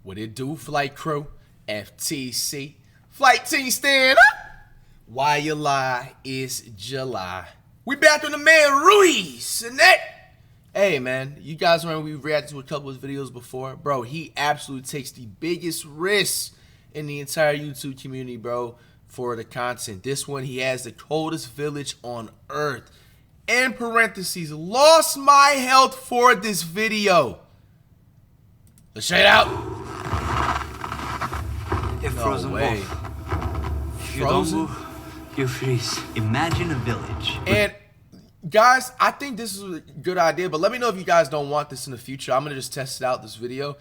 What it do, flight crew? FTC. Flight team stand up. Why you lie? It's July. We back on the man Ruhi, Çenet. Hey man, you guys remember we reacted to a couple of videos before? Bro, he absolutely takes the biggest risks in the entire YouTube community, bro, for the content. This one, he has the coldest village on earth. In parentheses, lost my health for this video. Let's check it out. A frozen wolf. If you don't move, you freeze. Imagine a village. And guys, I think this is a good idea, but let me know if you guys don't want this in the future. I'm gonna just test it out, this video.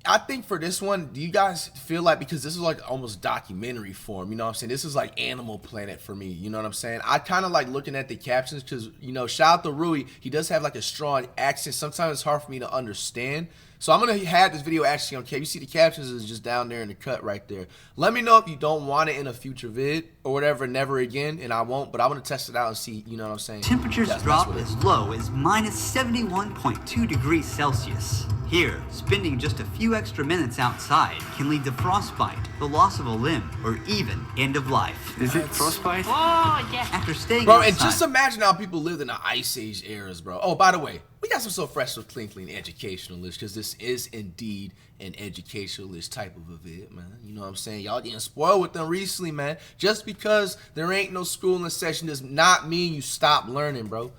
I think for this one, do you guys feel like, because this is like almost documentary form, you know what I'm saying? This is like Animal Planet for me, you know what I'm saying? I kind of like looking at the captions because, you know, shout out to Ruhi. He does have like a strong accent. Sometimes it's hard for me to understand. So I'm going to have this video actually on You see the captions is just down there in the cut right there. Let me know if you don't want it in a future vid or whatever, never again, and I won't, but I'm going to test it out and see, you know what I'm saying? Temperatures drop as low as minus 71.2 degrees Celsius. Here, spending just a few extra minutes outside can lead to frostbite, the loss of a limb, or even end of life. Is it frostbite? Oh, yeah. After staying outside. And just imagine how people lived in the Ice Age eras, bro. Oh, by the way, we got some So Fresh with Clean educationalist, because this is indeed an educationalist type of a vid, man. You know what I'm saying? Y'all getting spoiled with them recently, man. Just because there ain't no school in the session does not mean you stop learning, bro.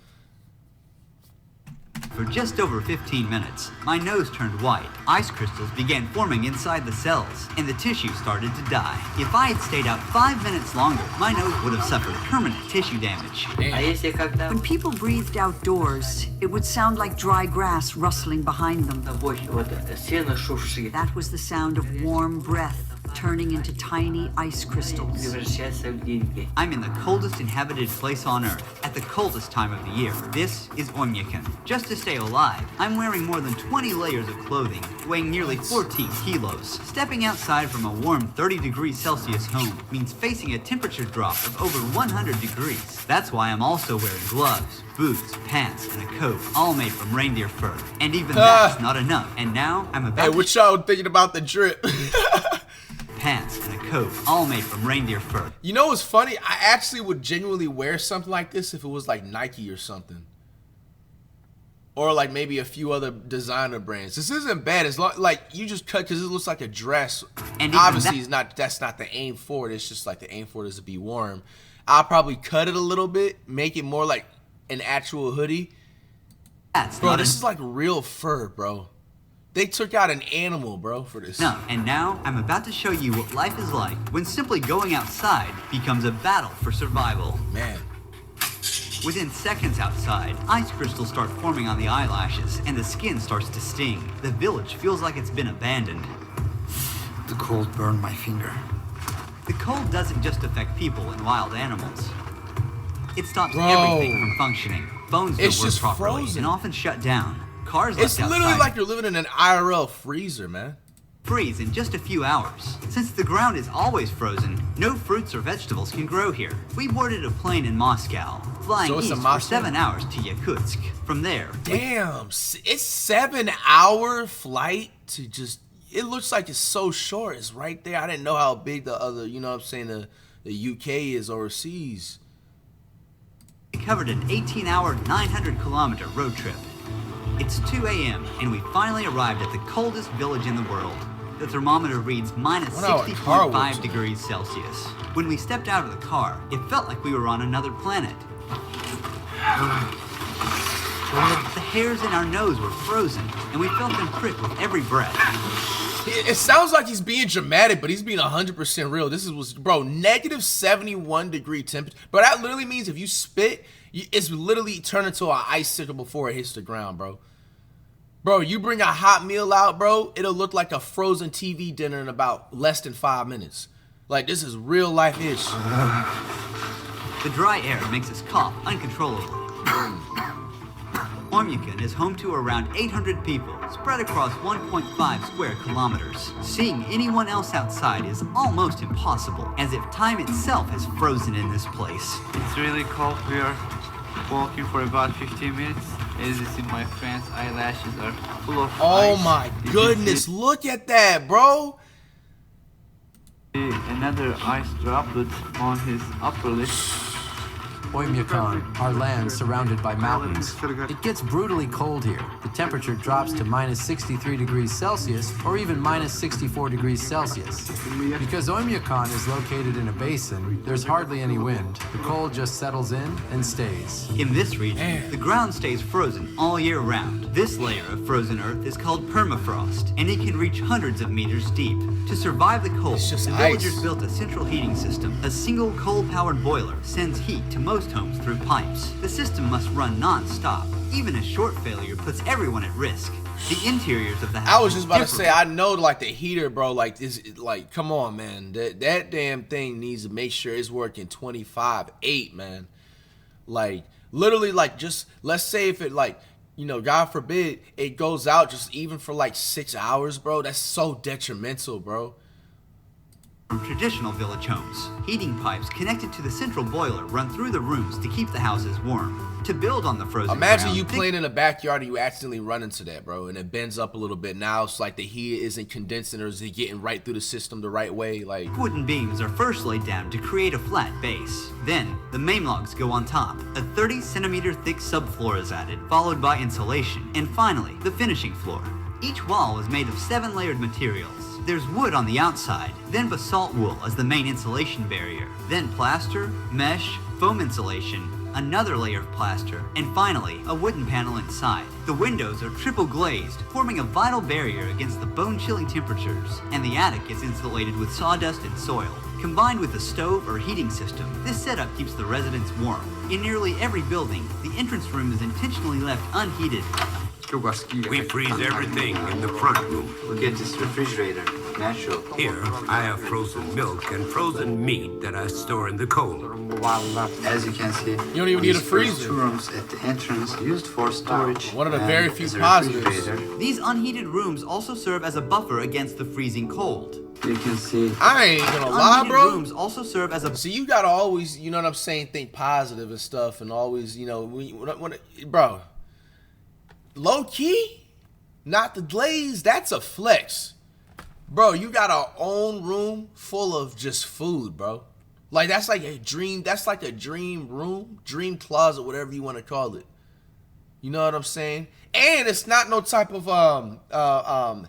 For just over 15 minutes, my nose turned white. Ice crystals began forming inside the cells, and the tissue started to die. If I had stayed out 5 minutes longer, my nose would have suffered permanent tissue damage. When people breathed outdoors, it would sound like dry grass rustling behind them. That was the sound of warm breath turning into tiny ice crystals. I'm in the coldest inhabited place on Earth, at the coldest time of the year. This is Omyakan. Just to stay alive, I'm wearing more than 20 layers of clothing, weighing nearly 14 kilos. Stepping outside from a warm 30 degrees Celsius home means facing a temperature drop of over 100 degrees. That's why I'm also wearing gloves, boots, pants, and a coat, all made from reindeer fur. And even that's not enough. And now I'm about to... Hey, what y'all thinking about the drip? Pants and a coat, all made from reindeer fur. You know what's funny? I actually would genuinely wear something like this if it was like Nike or something. Or like maybe a few other designer brands. This isn't bad. As long like you just cut because it looks like a dress. And obviously that's not the aim for it. It's just like the aim for it is to be warm. I'll probably cut it a little bit, make it more like an actual hoodie. Bro, this is like real fur, bro. They took out an animal, bro, for this. No, and now I'm about to show you what life is like when simply going outside becomes a battle for survival. Man. Within seconds outside, ice crystals start forming on the eyelashes and the skin starts to sting. The village feels like it's been abandoned. The cold burned my finger. The cold doesn't just affect people and wild animals. It stops everything from functioning. Phones don't work properly and often shut down. Cars it's literally like you're living in an IRL freezer, man. Freeze in just a few hours. Since the ground is always frozen, no fruits or vegetables can grow here. We boarded a plane in Moscow, flying east for 7 hours to Yakutsk. From there... Damn, it's 7-hour flight to just... It looks like it's so short. It's right there. I didn't know how big the other, you know what I'm saying, the UK is overseas. We covered an 18-hour, 900-kilometer road trip. It's 2 a.m. and we finally arrived at the coldest village in the world. The thermometer reads minus 60.5 degrees Celsius. When we stepped out of the car, it felt like we were on another planet. The hairs in our nose were frozen, and we felt them prick with every breath. It sounds like he's being dramatic, but he's being 100% real. This was, bro, negative 71 degree temperature. But that literally means if you spit, it's literally turned into an icicle before it hits the ground, bro. Bro, you bring a hot meal out, bro, it'll look like a frozen TV dinner in about less than 5 minutes. Like, this is real life-ish. The dry air makes us cough uncontrollably. Omyakan is home to around 800 people, spread across 1.5 square kilometers. Seeing anyone else outside is almost impossible, as if time itself has frozen in this place. It's really cold. We are walking for about 15 minutes. As you see, my friend's eyelashes are full of Oh ice. my You can goodness, look at that, bro. see another ice droplet on his upper lip. Oymyakon, our land surrounded by mountains. It gets brutally cold here. The temperature drops to minus 63 degrees Celsius or even minus 64 degrees Celsius. Because Oymyakon is located in a basin, there's hardly any wind. The cold just settles in and stays. In this region, the ground stays frozen all year round. This layer of frozen earth is called permafrost, and it can reach hundreds of meters deep. To survive the cold, It's just the villagers ice. built a central heating system. A single coal-powered boiler sends heat to most homes through pipes. The system must run non-stop. Even a short failure puts everyone at risk. The interiors of the house I was just about to say, differ. I know like the heater, bro, like this, like, come on, man. That damn thing needs to make sure it's working 25/8, man. Like, literally, like, just, let's say if it, like, you know, God forbid, it goes out just even for like 6 hours, bro. That's so detrimental, bro. From traditional village homes, heating pipes connected to the central boiler run through the rooms to keep the houses warm. To build on the frozen Imagine ground, you thick playing in the backyard and you accidentally run into that, bro, and it bends up a little bit. Now it's like the heat isn't condensing, or is it getting right through the system the right way? Like, wooden beams are first laid down to create a flat base. Then, the main logs go on top. A 30-centimeter thick subfloor is added, followed by insulation, and finally, the finishing floor. Each wall is made of 7 layered materials. There's wood on the outside, then basalt wool as the main insulation barrier, then plaster, mesh, foam insulation, another layer of plaster, and finally, a wooden panel inside. The windows are triple glazed, forming a vital barrier against the bone-chilling temperatures, and the attic is insulated with sawdust and soil. Combined with a stove or heating system, this setup keeps the residents warm. In nearly every building, the entrance room is intentionally left unheated. We freeze everything in the front room. Look at this refrigerator. Natural. Here, I have frozen milk and frozen meat that I store in the cold. As you can see, You don't even need a these first freezer. 2 rooms at the entrance used for storage. One of the and very few as a positives. refrigerator. These unheated rooms also serve as a buffer against the freezing cold. You can see I ain't gonna lie, Unheated bro. rooms also serve as a So you gotta always, you know what I'm saying, think positive and stuff, and always, you know, bro, low key, not the glaze. That's a flex, bro. You got our own room full of just food, bro. Like that's like a dream. That's like a dream room, dream closet, whatever you want to call it. You know what I'm saying? And it's not no type of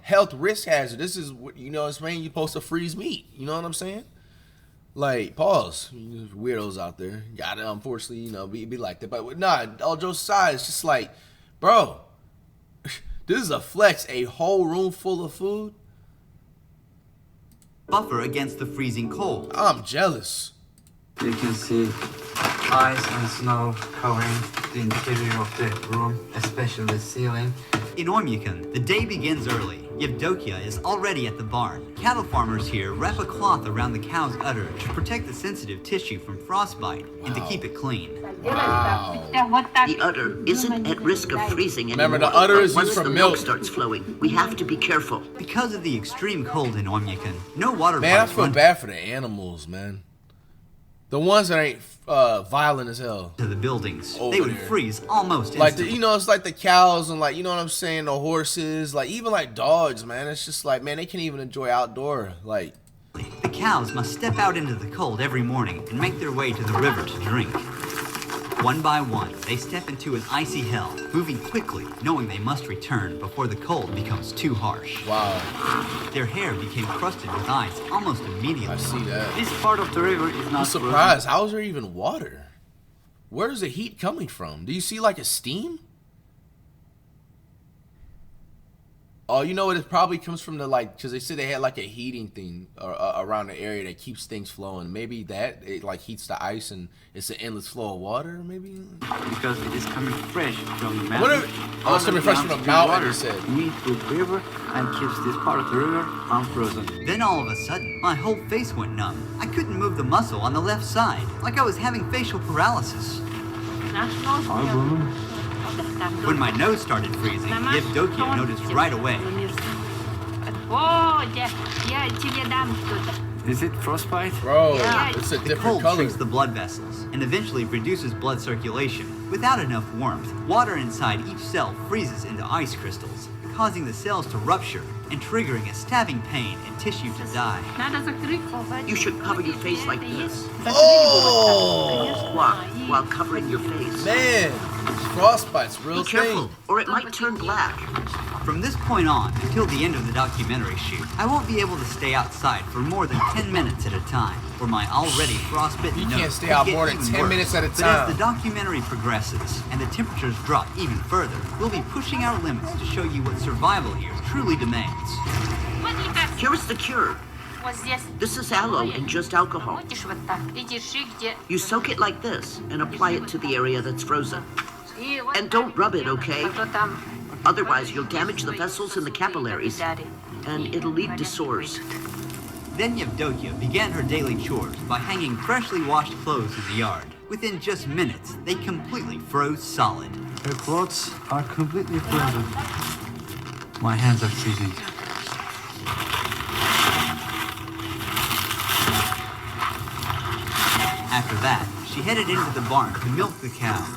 health risk hazard. This is what, you know what I'm saying, you're supposed to freeze meat. You know what I'm saying? Like, pause. There's weirdos out there. Gotta, unfortunately, you know, be like that. But nah, all jokes aside, it's just like, bro, this is a flex. A whole room full of food. buffer against the freezing cold. I'm jealous. you can see ice and snow covering the interior of the room, especially the ceiling. In Oymyakon, the day begins early. Yevdokia is already at the barn. Cattle farmers here wrap a cloth around the cow's udder to protect the sensitive tissue from frostbite and to keep it clean. The udder isn't at risk of freezing anymore. Remember, the udder is but used once for the milk. starts flowing, we have to be careful. Because of the extreme cold in Oymyakon, no water Man, I pipes feel run bad for the animals, man. The ones that ain't violent as hell. to the buildings. Over They would there. freeze almost Like, instantly. you know, it's like the cows and, like, you know what I'm saying, the horses, like, even like dogs, man. It's just like, man, they can't even enjoy outdoor. Like, The cows must step out into the cold every morning and make their way to the river to drink. One by one, they step into an icy hell, moving quickly, knowing they must return before the cold becomes too harsh. wow, Their hair became crusted with ice almost immediately. I see that. This part of the river is I'm not surprised. How is there even water? Where's the heat coming from? Do you see like a steam? Oh, you know what? It probably comes from the, like, because they said they had like a heating thing around the area that keeps things flowing. Maybe that it like heats the ice and it's an endless flow of water. Maybe. because it is coming fresh from the What mountain. oh, it's coming fresh from the Downstream mountain, water it said. meets with the river and keeps this part of the river unfrozen. Then all of a sudden, my whole face went numb. I couldn't move the muscle on the left side, like I was having facial paralysis. When my nose started freezing, Yevdokia noticed right away. Is it frostbite? Bro, Yeah. it's a The different cold color. shrinks the blood vessels and eventually reduces blood circulation, Without enough warmth, water inside each cell freezes into ice crystals, causing the cells to rupture and triggering a stabbing pain and tissue to die. You should cover your face like this. Oh! Walk while covering your face. Man, frostbite's real Be careful, thing. or it might turn black. From this point on, until the end of the documentary shoot, I won't be able to stay outside for more than 10 minutes at a time, or my already frostbitten You nose can't stay could out get more than even 10 worse. minutes at a But time. as the documentary progresses and the temperatures drop even further, we'll be pushing our limits to show you what survival here truly demands. Here is the cure. This is aloe and just alcohol. You soak it like this and apply it to the area that's frozen. And don't rub it, okay? Otherwise, you'll damage the vessels in the capillaries, and it'll lead to sores. Then Yevdokia began her daily chores by hanging freshly washed clothes in the yard. Within just minutes, they completely froze solid. Her clothes are completely frozen. My hands are freezing. After that, she headed into the barn to milk the cows.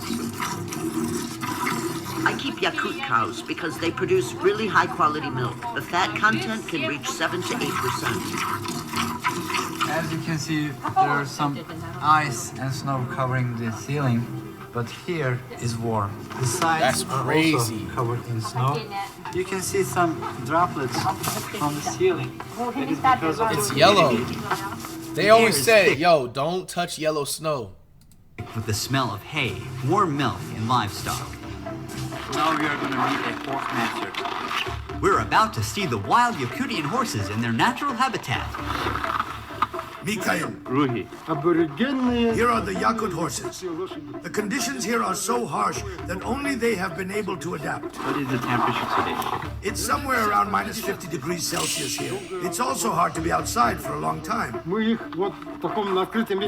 I keep Yakut cows because they produce really high-quality milk. The fat content can reach 7 to 8%. As you can see, there are some ice and snow covering the ceiling, but here is warm. The sides That's are crazy. also covered in snow. You can see some droplets from the ceiling. It is because of It's the yellow. humidity. They always Air is said, thick. yo, don't touch yellow snow. With the smell of hay, warm milk, and livestock. Now we are gonna meet a horse master. We're about to see the wild Yakutian horses in their natural habitat. Mikhail, Ruhi. here are the Yakut horses. The conditions here are so harsh that only they have been able to adapt. What is the temperature today? It's somewhere around minus 50 degrees Celsius here. It's also hard to be outside for a long time. We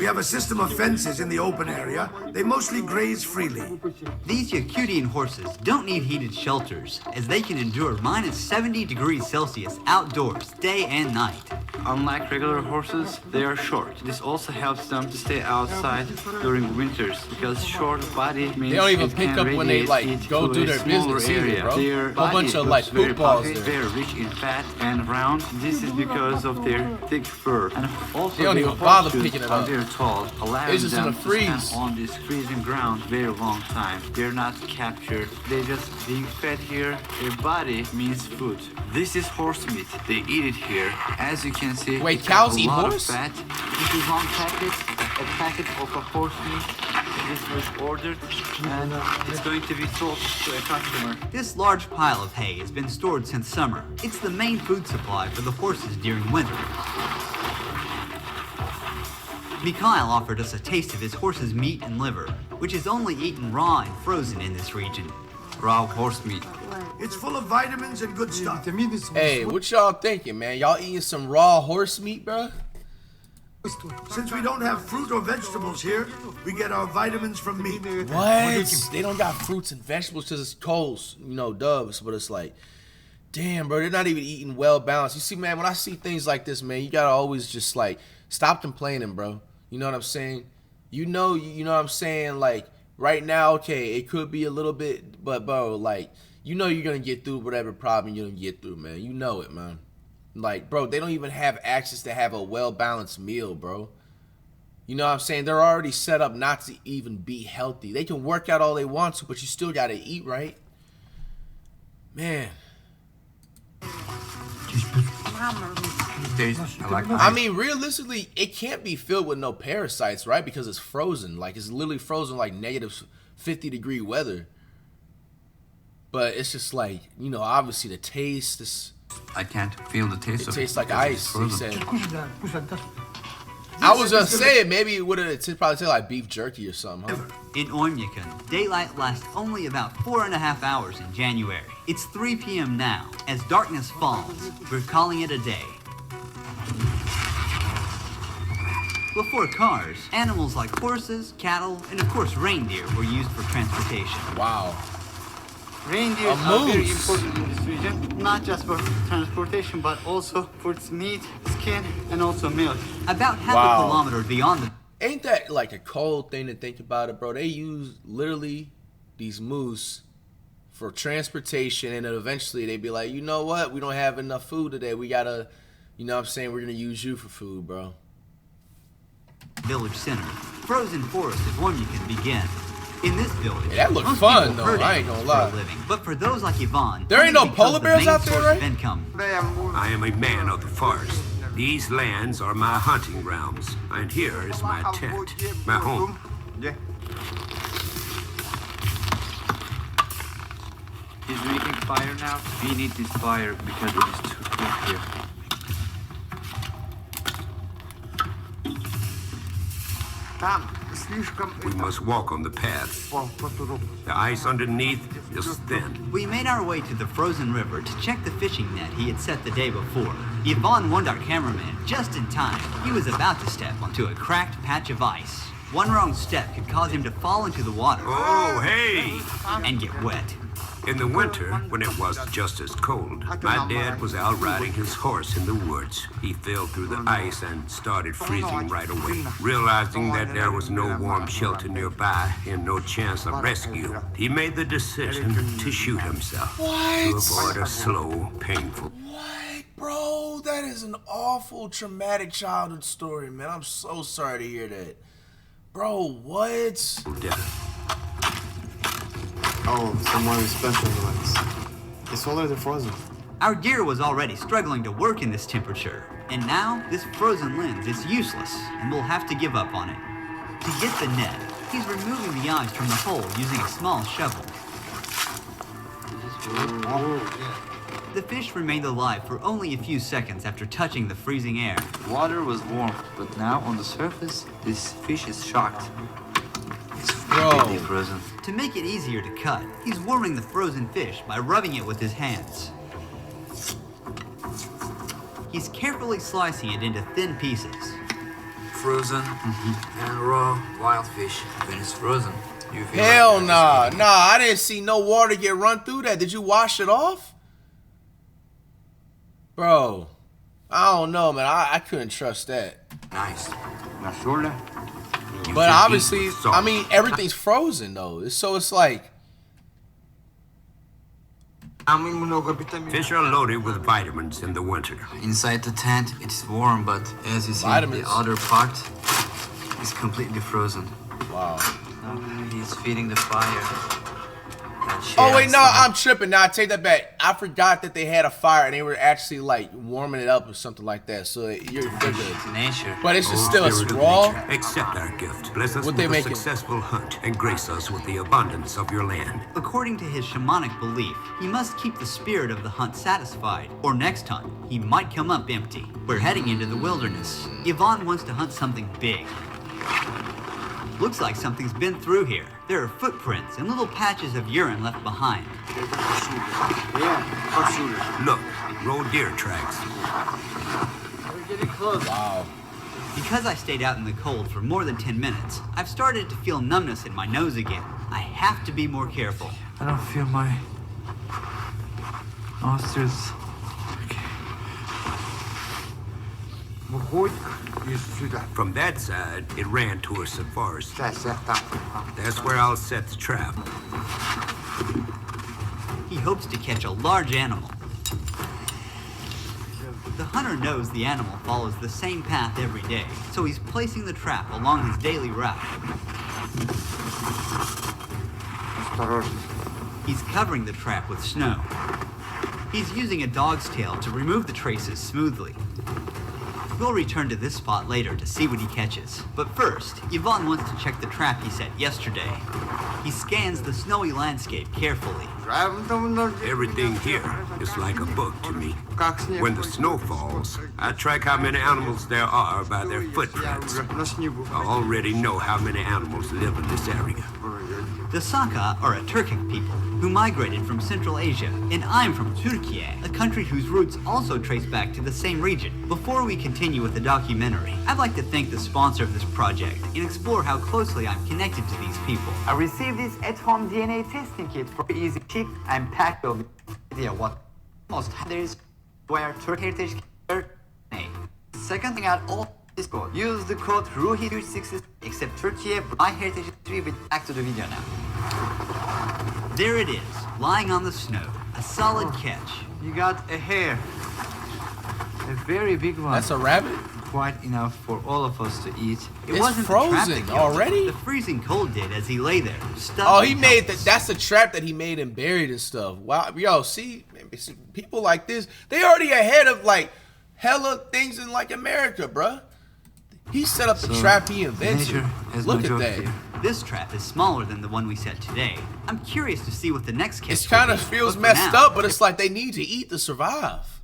have a system of fences in the open area. They mostly graze freely. These Yakutian horses don't need heated shelters, as they can endure minus 70 degrees Celsius outdoors, day and night. Unlike regular horses, they are short. This also helps them to stay outside during winters because short body means They don't even it pick can up when they, radiate like, heat go to do a their smaller business either, area. bro. Their Whole body bunch of, looks like, very poop balls puffy, there. very rich in fat and round. This is because of their thick fur. And also They don't their even bother horseshoes picking it are up. very tall, allowing It's just them gonna to freeze. stand on this freezing ground very long time. They're not captured. They just being fed here. Their body means food. This is horse meat. They eat it here. As you can see, Wait, it cows has a eat lot of horse? fat. This is one packet, a packet of a horse meat. This was ordered and it's going to be sold to a customer. This large pile of hay has been stored since summer. It's the main food supply for the horses during winter. Mikhail offered us a taste of his horse's meat and liver, which is only eaten raw and frozen in this region. Raw horse meat. It's full of vitamins and good stuff. Hey, what y'all thinking, man? Y'all eating some raw horse meat, bro? Since we don't have fruit or vegetables here, we get our vitamins from meat. What? They don't got fruits and vegetables because it's cold, you know, doves. But it's like, damn, bro, they're not even eating well balanced. You see, man, when I see things like this, man, you gotta always just like stop complaining, bro. You know what I'm saying? You know what I'm saying? Like right now, okay, it could be a little bit, but bro, like you know you're gonna get through whatever problem you're gonna get through, man. You know it, man. Like, bro, they don't even have access to have a well-balanced meal, bro. You know what I'm saying? They're already set up not to even be healthy. They can work out all they want to, but you still got to eat, right? Man. I mean, realistically, it can't be filled with no parasites, right? Because it's frozen. Like, it's literally frozen like negative 50-degree weather. But it's just like, you know, obviously the taste is... I can't feel the taste It of tastes it. like because it's ice, he frozen. said. I was just saying, maybe it would have probably taste like beef jerky or something, huh? In Oymyakon, daylight lasts only about 4.5 hours in January. It's 3 p.m. now. As darkness falls, we're calling it a day. Before cars, animals like horses, cattle, and of course reindeer were used for transportation. Wow. Reindeer A are very moose. important in this region, not just for transportation, but also for its meat, skin, and also milk. About half Wow. a kilometer beyond the Ain't that like a cold thing to think about it, bro? They use literally these moose for transportation, and then eventually they'd be like, you know what? We don't have enough food today. We gotta, you know what I'm saying? We're gonna use you for food, bro. Village center. Frozen forest is when you can begin. In this village, yeah, that looked most fun people though. herd I ain't gonna lie. for a living. But for those like Yvonne, There ain't no hunting polar becomes the bears main out there, source right? of income. I am a man of the forest. These lands are my hunting grounds, and here is my tent, my home. He's making fire now. We need this fire because it is too cold here. We must walk on the path. The ice underneath is thin. We made our way to the frozen river to check the fishing net he had set the day before. Yvonne warned our cameraman just in time. He was about to step onto a cracked patch of ice. One wrong step could cause him to fall into the water. Oh, hey! And get wet. In the winter, when it was just as cold, my dad was out riding his horse in the woods. He fell through the ice and started freezing right away. Realizing that there was no warm shelter nearby and no chance of rescue, he made the decision to shoot himself. To avoid a slow, painful... What? Bro, that is an awful, traumatic childhood story, man. I'm so sorry to hear that. Bro, what? death. Oh, someone special ones. It's already frozen. Our gear was already struggling to work in this temperature, and now this frozen lens is useless, and we'll have to give up on it. To get the net, he's removing the ice from the hole using a small shovel. The fish remained alive for only a few seconds after touching the freezing air. Water was warm, but now on the surface, this fish is shocked. It's Bro. completely frozen. To make it easier to cut, he's warming the frozen fish by rubbing it with his hands. He's carefully slicing it into thin pieces. Frozen and raw wild fish. When it's frozen, you feel Hell like nah. Nah, I didn't see no water get run through that. Did you wash it off? Bro, I don't know, man. I couldn't trust that. nice. But obviously, I mean, everything's frozen though. So it's like, Fish are loaded with vitamins in the winter. Inside the tent, it's warm, but as you see, Vitamins. the other part is completely frozen. wow. He's feeding the fire. Oh wait, no, I'm tripping. Now I take that back. I forgot that they had a fire and they were actually like warming it up or something like that. So you're good. It's nature. But it's just O still Spirit it's of raw. nature, accept our gift. Bless us What with they a making? successful hunt and grace us with the abundance of your land. According to his shamanic belief, he must keep the spirit of the hunt satisfied, or next time, he might come up empty. We're heading into the wilderness. Yvonne wants to hunt something big. Looks like something's been through here. There are footprints and little patches of urine left behind. Look, road deer tracks. Wow. Because I stayed out in the cold for more than 10 minutes, I've started to feel numbness in my nose again. I have to be more careful. I don't feel my nostrils. From that side, it ran towards the forest. That's where I'll set the trap. He hopes to catch a large animal. The hunter knows the animal follows the same path every day, so he's placing the trap along his daily route. He's covering the trap with snow. He's using a dog's tail to remove the traces smoothly. We'll return to this spot later to see what he catches. But first, Yvonne wants to check the trap he set yesterday. He scans the snowy landscape carefully. Everything here is like a book to me. When the snow falls, I track how many animals there are by their footprints. I already know how many animals live in this area. The Saka are a Turkic people who migrated from Central Asia, and I'm from Turkey, a country whose roots also trace back to the same region. Before we continue with the documentary, I'd like to thank the sponsor of this project and explore how closely I'm connected to these people. I received this at-home DNA testing kit for easy cheap and packed with idea what most others where Turkey Heritage DNA. Second thing out all this code. Use the code Ruhi366 except Turkey My Heritage 3 with back to the video now. There it is, lying on the snow. A solid catch. You got a hare. A very big one. That's a rabbit? Quite enough for all of us to eat. It It's wasn't the trap that frozen killed already? him. The freezing cold did as he lay there. Oh, he made that. That's the trap that he made and buried and stuff. Wow, yo, see, people like this, they already ahead of like hella things in like America, bruh. He set up the trap he invented. Look at that. This trap is smaller than the one we set today. I'm curious to see what the next catch It kind of will be, feels but for messed now, up, but it's like they need to eat to survive.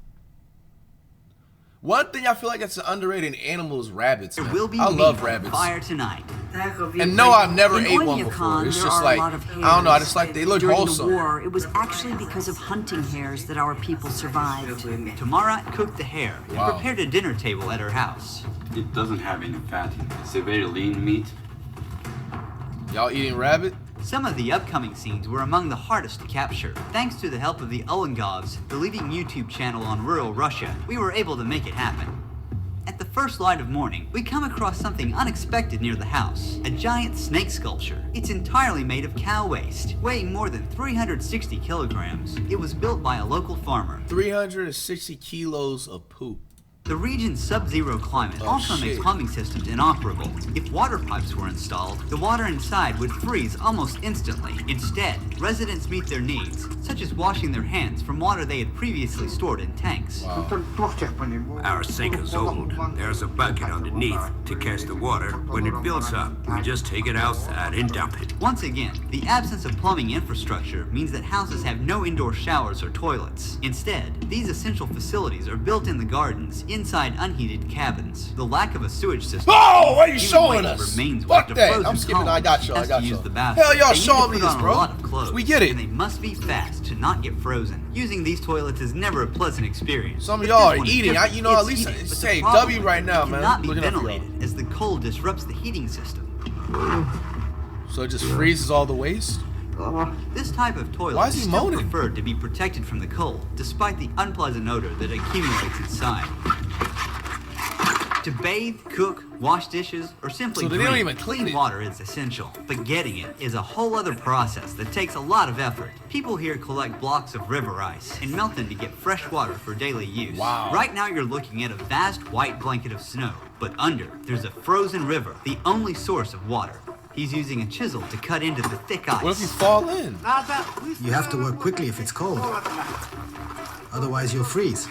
One thing I feel like it's an underrated animal is rabbits, man. There will be I love meat rabbits. fire tonight. And no, I've never In ate one Oymyakon, before. It's there just are like, a lot of I don't know, I hares. just like they look During wholesome. the war, it was actually because of hunting hares that our people survived. Tamara cooked the hare and Wow. prepared a dinner table at her house. It doesn't have any fat in it. It's a very lean meat. Y'all eating rabbit? Some of the upcoming scenes were among the hardest to capture. Thanks to the help of the Ulengovs, the leading YouTube channel on rural Russia, we were able to make it happen. At the first light of morning, we come across something unexpected near the house. A giant snake sculpture. It's entirely made of cow waste, weighing more than 360 kilograms. It was built by a local farmer. 360 kilos of poop. The region's sub-zero climate also makes plumbing systems inoperable. If water pipes were installed, the water inside would freeze almost instantly. Instead, residents meet their needs, such as washing their hands from water they had previously stored in tanks. Our sink is old. There's a bucket underneath to catch the water. When it builds up, we just take it outside and dump it. Once again, the absence of plumbing infrastructure means that houses have no indoor showers or toilets. Instead, these essential facilities are built in the gardens, inside unheated cabins. The lack of a sewage system. Oh, what are you human showing waste us? remains Fuck with the that. frozen I'm skipping. I got you. I colony got just to you. use the bathroom. Hell, y'all They need to showing me put this, on bro. A lot of clothes, We get it. And they must be fast to not get frozen. Using these toilets is never a pleasant experience. Some of But y'all this are one is eating. different. You know, at It's least heated, but the say problem W is right now, it man. cannot be Looking up for y'all. ventilated as the cold disrupts the heating system. So it just freezes all the waste? This type of toilet Why is is he still moaning? preferred to be protected from the cold, despite the unpleasant odor that accumulates inside. To bathe, cook, wash dishes, or simply So they drink, don't even clean it. water is essential. But getting it is a whole other process that takes a lot of effort. People here collect blocks of river ice and melt them to get fresh water for daily use. Wow. Right now you're looking at a vast white blanket of snow, but under, there's a frozen river, the only source of water. He's using a chisel to cut into the thick ice. What if you fall in? You have to work quickly if it's cold. Otherwise, you'll freeze.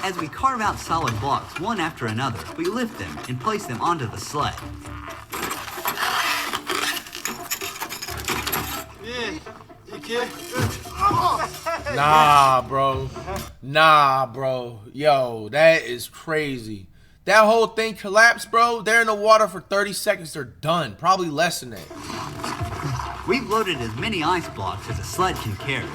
As we carve out solid blocks one after another, we lift them and place them onto the sled. Nah, bro. Nah, bro. Yo, that is crazy. That whole thing collapsed, bro. They're in the water for 30 seconds. They're done. Probably less than that. We've loaded as many ice blocks as a sled can carry.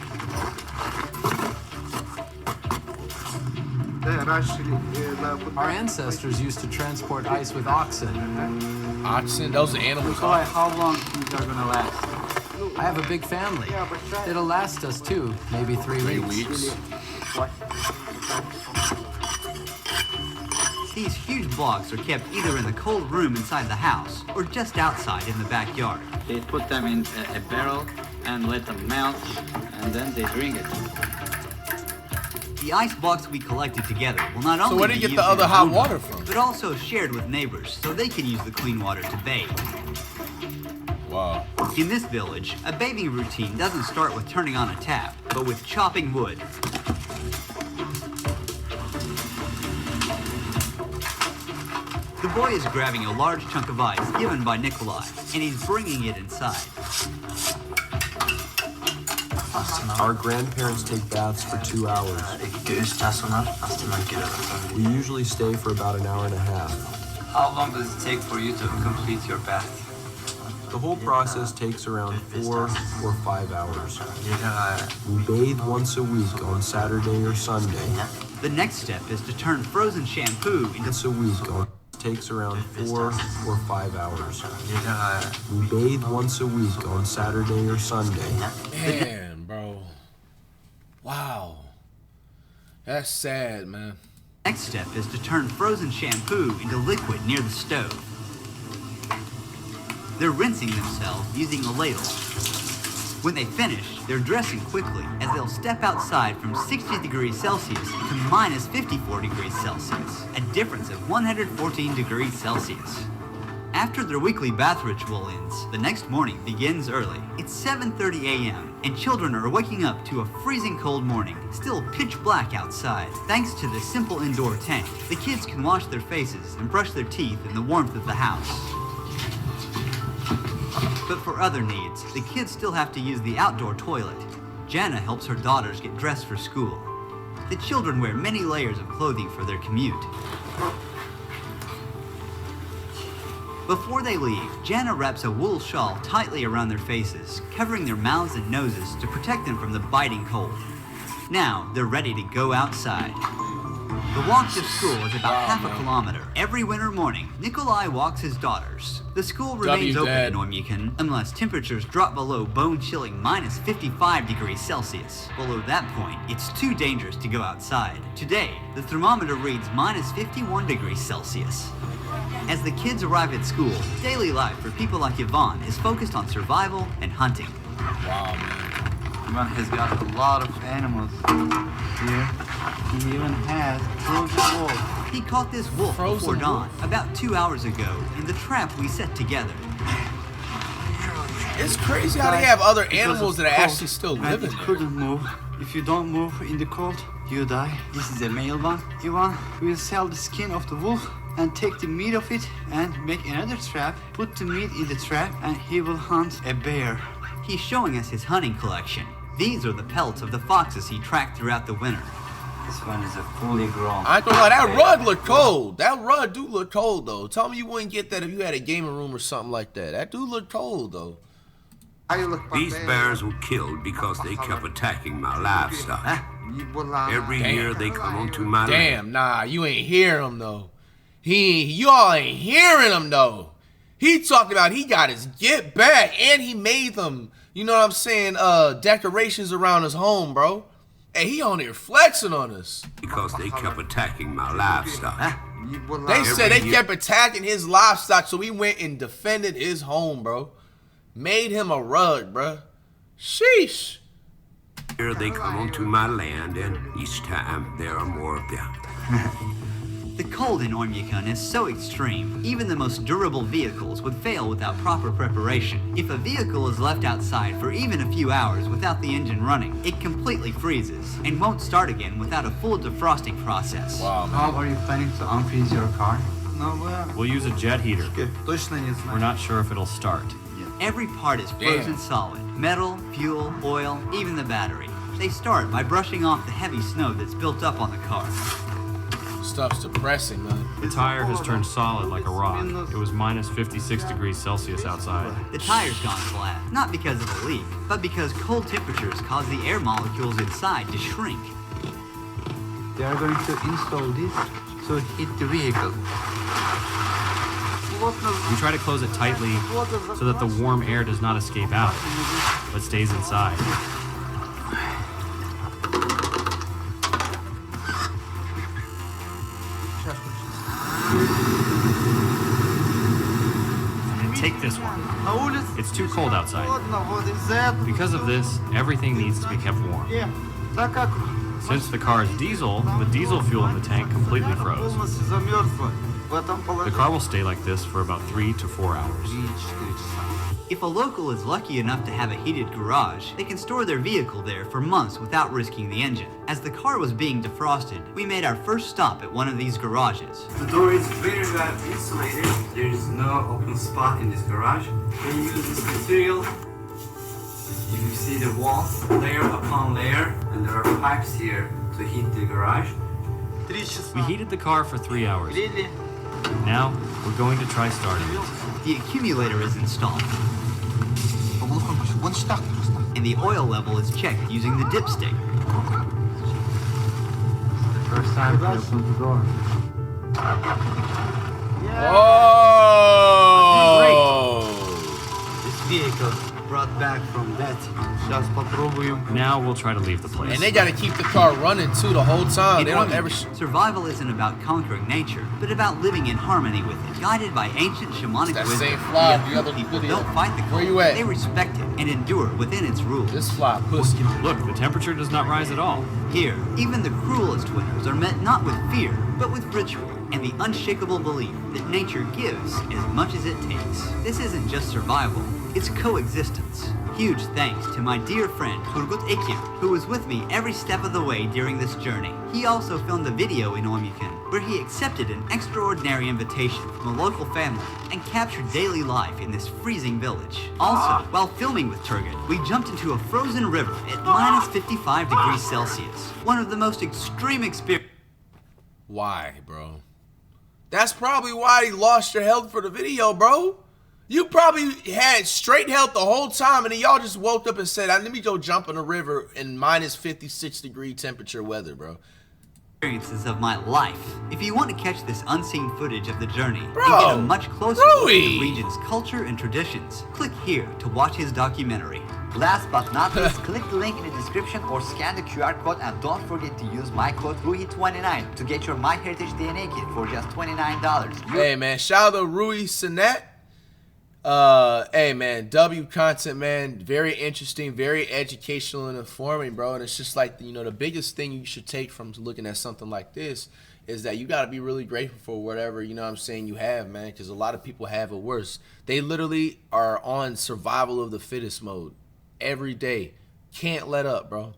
Our ancestors used to transport ice with oxen. Oxen? Those are animals. So how long these are gonna last? I have a big family. It'll last us too, maybe 3 weeks. These huge blocks are kept either in the cold room inside the house or just outside in the backyard. They put them in a barrel and let them melt, and then they drink it. The ice blocks we collected together will not So only where be do you get used the other in hot home water use, from? but also shared with neighbors so they can use the clean water to bathe. Wow. In this village, a bathing routine doesn't start with turning on a tap, but with chopping wood. The boy is grabbing a large chunk of ice given by Nikolai, and he's bringing it inside. Our grandparents take baths for 2 hours. We usually stay for about an hour and a half. How long does it take for you to complete your bath? The whole process takes around 4 or 5 hours. We bathe once a week on Saturday or Sunday. The next step is to turn frozen shampoo into Once a week on takes around 4 or 5 hours. We bathe once a week on Saturday or Sunday. Man, bro. Wow. That's sad, man. Next step is to turn frozen shampoo into liquid near the stove. They're rinsing themselves using a ladle. When they finish, they're dressing quickly as they'll step outside from 60 degrees Celsius to minus 54 degrees Celsius, a difference of 114 degrees Celsius. After their weekly bath ritual ends, the next morning begins early. It's 7:30 a.m. and children are waking up to a freezing cold morning, still pitch black outside. Thanks to the simple indoor tank, the kids can wash their faces and brush their teeth in the warmth of the house. But for other needs, the kids still have to use the outdoor toilet. Jana helps her daughters get dressed for school. The children wear many layers of clothing for their commute. Before they leave, Jana wraps a wool shawl tightly around their faces, covering their mouths and noses to protect them from the biting cold. Now, they're ready to go outside. The walk to school is about half a kilometer. Every winter morning, Nikolai walks his daughters. The school remains open in Oymyakon unless temperatures drop below bone-chilling minus 55 degrees Celsius. Below that point, it's too dangerous to go outside. Today, the thermometer reads minus 51 degrees Celsius. As the kids arrive at school, daily life for people like Yvonne is focused on survival and hunting. Wow, man. Yvonne has got a lot of animals here. He even has frozen wolf. He caught this wolf before dawn, about 2 hours ago, in the trap we set together. It's crazy how they have other animals that are actually still living It couldn't move. If you don't move in the cold, you die. This is a male one. Yvonne will sell the skin of the wolf and take the meat of it and make another trap, put the meat in the trap, and he will hunt a bear. He's showing us his hunting collection. These are the pelts of the foxes he tracked throughout the winter. This one is a fully grown. I ain't gonna lie, that rug look cold. That rug do look cold though. Tell me you wouldn't get that if you had a gaming room or something like that. That do look cold though. These bears were killed because they kept attacking my livestock. Every year they come onto my land. Damn, nah, you ain't hear him though. Y'all ain't hearing him though. He talked about he got his get back and he made them, you know what I'm saying, decorations around his home, bro. And he on here flexing on us. Because they kept attacking my livestock. They said they kept attacking his livestock, so he went and defended his home, bro. Made him a rug, bro. Sheesh. Here they come onto my land, and each time there are more of them. The cold in Oymyakon is so extreme, even the most durable vehicles would fail without proper preparation. If a vehicle is left outside for even a few hours without the engine running, it completely freezes and won't start again without a full defrosting process. Wow, man. How are you planning to unfreeze your car? We'll use a jet heater. We're not sure if it'll start. Every part is frozen solid. Metal, fuel, oil, even the battery. They start by brushing off the heavy snow that's built up on the car. Stuff's depressing, man. The tire has turned solid like a rock. It was minus 56 degrees Celsius outside. The tire's gone flat, not because of a leak, but because cold temperatures cause the air molecules inside to shrink. They are going to install this to heat the vehicle. We try to close it tightly so that the warm air does not escape out, but stays inside. And take this one. It's too cold outside. Because of this, everything needs to be kept warm. Since the car is diesel, the diesel fuel in the tank completely froze. The car will stay like this for about 3 to 4 hours. If a local is lucky enough to have a heated garage, they can store their vehicle there for months without risking the engine. As the car was being defrosted, we made our first stop at one of these garages. The door is very well insulated. There is no open spot in this garage. When you use this material, you see the walls layer upon layer, and there are pipes here to heat the garage. We heated the car for 3 hours. Now, we're going to try starting it. The accumulator is installed, and the oil level is checked using the dipstick. The first time to open the door. Oh! This vehicle brought back from that. Now we'll try to leave the place. And they gotta keep the car running too the whole time. In They don't Ormond, ever. survival isn't about conquering nature, but about living in harmony with it. Guided by ancient shamanic That wisdom, same fly, the the other people video. don't fight the cold. Where you at? They respect it and endure within its rules. This fly pussy. Look, the temperature does not rise at all. Here, even the cruelest winters are met not with fear, but with ritual and the unshakable belief that nature gives as much as it takes. This isn't just survival, it's coexistence. Huge thanks to my dear friend Turgut Ekir, who was with me every step of the way during this journey. He also filmed a video in Oymyakon, where he accepted an extraordinary invitation from a local family and captured daily life in this freezing village. Also, while filming with Turgut, we jumped into a frozen river at minus 55 degrees Celsius. One of the most extreme experiences. Why, bro? That's probably why he lost your health for the video, bro. You probably had straight health the whole time, and then y'all just woke up and said, let me go jump in a river in minus 56 degree temperature weather, bro. Experiences of my life. If you want to catch this unseen footage of the journey and Bro, get a much closer look at Ruhi. the region's culture and traditions, click here to watch his documentary. Last but not least, click the link in the description or scan the QR code, and don't forget to use my code Ruhi29 to get your MyHeritage DNA kit for just $29. Hey, man, shout out to Ruhi Çenet. Hey, man, W content, man, very interesting, very educational and informing, bro. And it's just like, you know, the biggest thing you should take from looking at something like this is that you got to be really grateful for whatever, you know what I'm saying, you have, man, because a lot of people have it worse. They literally are on survival of the fittest mode every day. Can't let up, bro.